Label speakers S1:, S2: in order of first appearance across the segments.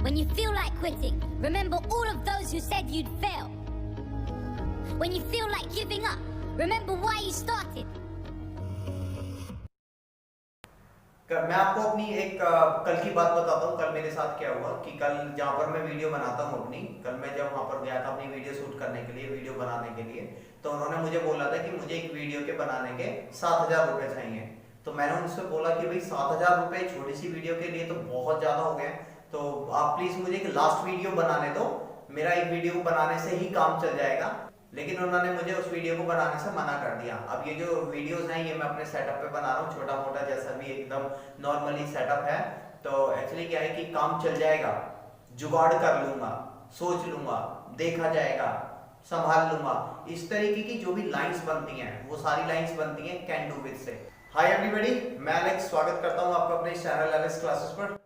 S1: When you feel like quitting, remember all of those who said you'd fail. When you feel like giving up, remember why you started.
S2: मैं आपको अपनी एक कल की बात बताता हूँ। कल मेरे साथ क्या हुआ कि कल जहाँ पर मैं वीडियो बनाता हूँ अपनी, कल मैं जब वहाँ पर गया था अपनी वीडियो शूट करने के लिए, वीडियो बनाने के लिए, तो उन्होंने मुझे बोला था कि मुझे एक वीडियो के बनाने के 7,000 रुपये चाहिए। तो मैंने उनसे बोला कि भाई 7,000 रुपये छोटी सी वीडियो के लिए तो बहुत ज़्यादा हो गए, तो आप प्लीज़ मुझे एक लास्ट वीडियो बनाने दो, मेरा एक वीडियो बनाने से ही काम चल जाएगा। लेकिन उन्होंने मुझे उस वीडियो को बनाने से मना कर दिया। अब ये जो वीडियोस हैं ये मैं अपने सेटअप पे बना रहा हूँ, छोटा मोटा जैसा भी एकदम नॉर्मली सेटअप है। तो एक्चुअली क्या है कि काम चल जाएगा, जुगाड़ कर लूंगा, सोच लूंगा, देखा जाएगा, संभाल लूंगा। इस तरीके की जो भी लाइंस बनती हैं वो सारी लाइंस बनती हैं कैन डू विद से। हाय एवरीबॉडी, मैं एलेक्स स्वागत करता हूँ आपका अपने चैनल एलेक्स क्लासेस पर।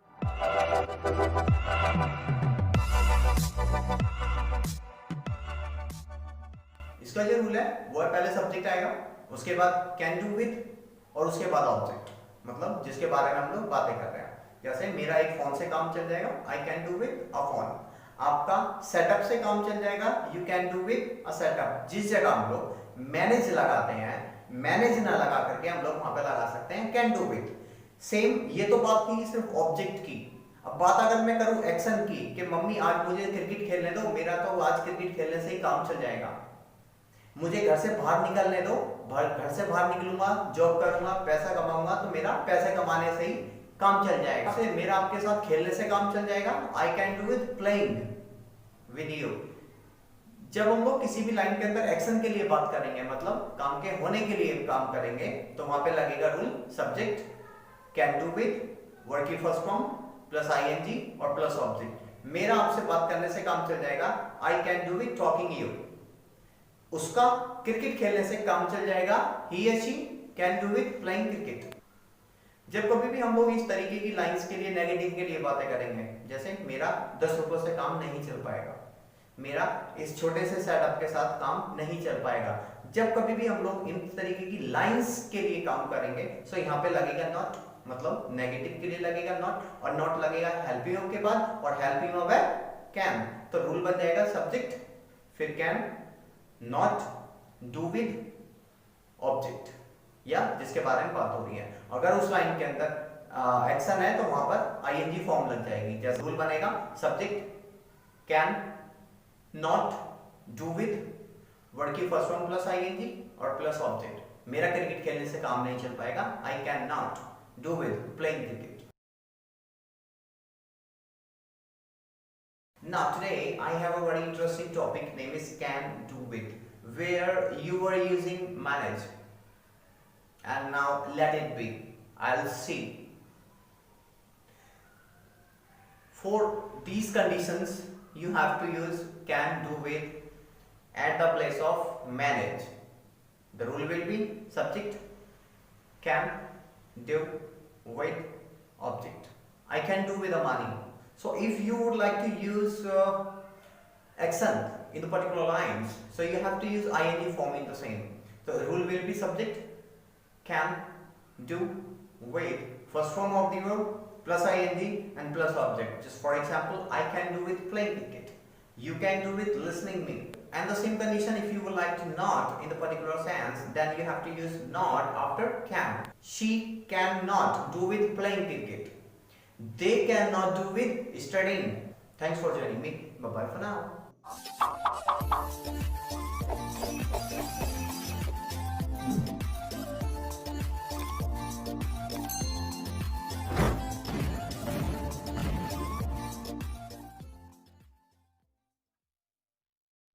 S2: इसका जो रूल है वो है, पहले सब्जेक्ट आएगा, उसके बाद कैन डू विद और उसके बाद ऑब्जेक्ट, मतलब जिसके बारे में हम लोग बातें कर रहे हैं। जैसे मेरा एक फोन से काम चल जाएगा, I can do with a phone. आपका सेटअप से काम चल जाएगा, you can do with a setup. जिस जगह हम लोग मैनेज लगाते हैं, मैनेज ना लगा करके हम लोग वहां पे लगा सकते हैं कैन डू विद। सेम ये तो बात थी सिर्फ ऑब्जेक्ट की। अब बात अगर मैं करूं एक्शन की कि मम्मी आज मुझे क्रिकेट खेलने दो, मेरा तो आज क्रिकेट खेलने से ही काम चल जाएगा। मुझे घर से बाहर निकलने दो, घर से बाहर निकलूंगा, जॉब करूंगा, पैसा कमाऊंगा, तो मेरा पैसे कमाने से ही काम चल जाएगा। से मेरा आपके साथ खेलने से काम चल जाएगा, I can do with playing with you. जब हम लोग किसी भी लाइन के अंदर एक्शन के लिए बात करेंगे, मतलब काम के होने के लिए काम करेंगे, तो वहां पे लगेगा rule subject can do with, word की फर्स्ट फॉर्म प्लस आईएनजी और प्लस ऑब्जेक्ट। मेरा आपसे बात करने से काम चल जाएगा, I can do with talking you. उसका क्रिकेट खेलने से काम चल जाएगा, ही या she can do with playing cricket. जब कभी भी हम लोग इस तरीके की लाइंस के लिए, नेगेटिव के लिए बातें करेंगे, जैसे मेरा 10 रुपए से काम नहीं चल पाएगा, मेरा इस छोटे से सेटअप के साथ काम नहीं चल पाएगा, जब कभी भी हम लोग इन तरीके की लाइंस के लिए काम करेंगे, सो यहाँ पे लगेगा नॉट, मतलब नेगेटिव के लिए लगेगा नॉट, और नॉट लगेगा हेल्पिंग ऑफ के बाद, और हेल्पिंग ऑफ है कैन। तो रूल बन जाएगा सब्जेक्ट फिर can, not, do with, object, या जिसके बारे में बात हो रही है। अगर उस लाइन के अंदर एक्शन है तो वहां पर आईएनजी फॉर्म लग जाएगी। जैसे रूल बनेगा subject can not do with, word की फर्स्ट फॉर्म प्लस आईएनजी और प्लस ऑब्जेक्ट। मेरा क्रिकेट खेलने से काम नहीं चल पाएगा, I can not do with playing cricket. Now today I have a very interesting topic, name is can do with, where you are using manage, and now let it be, I'll see. For these conditions you have to use can do with at the place of manage. The rule will be subject can do with object. I can do with the money. So if you would like to use action in the particular lines, so you have to use ing form in the same. So the rule will be subject can do with first form of the verb plus ing and plus object. Just for example, I can do with playing cricket, you can do with listening me. And the same condition, if you would like to not in the particular sense, then you have to use not after can. She cannot do with playing cricket, they cannot do with studying. Thanks for joining me. Bye bye for now.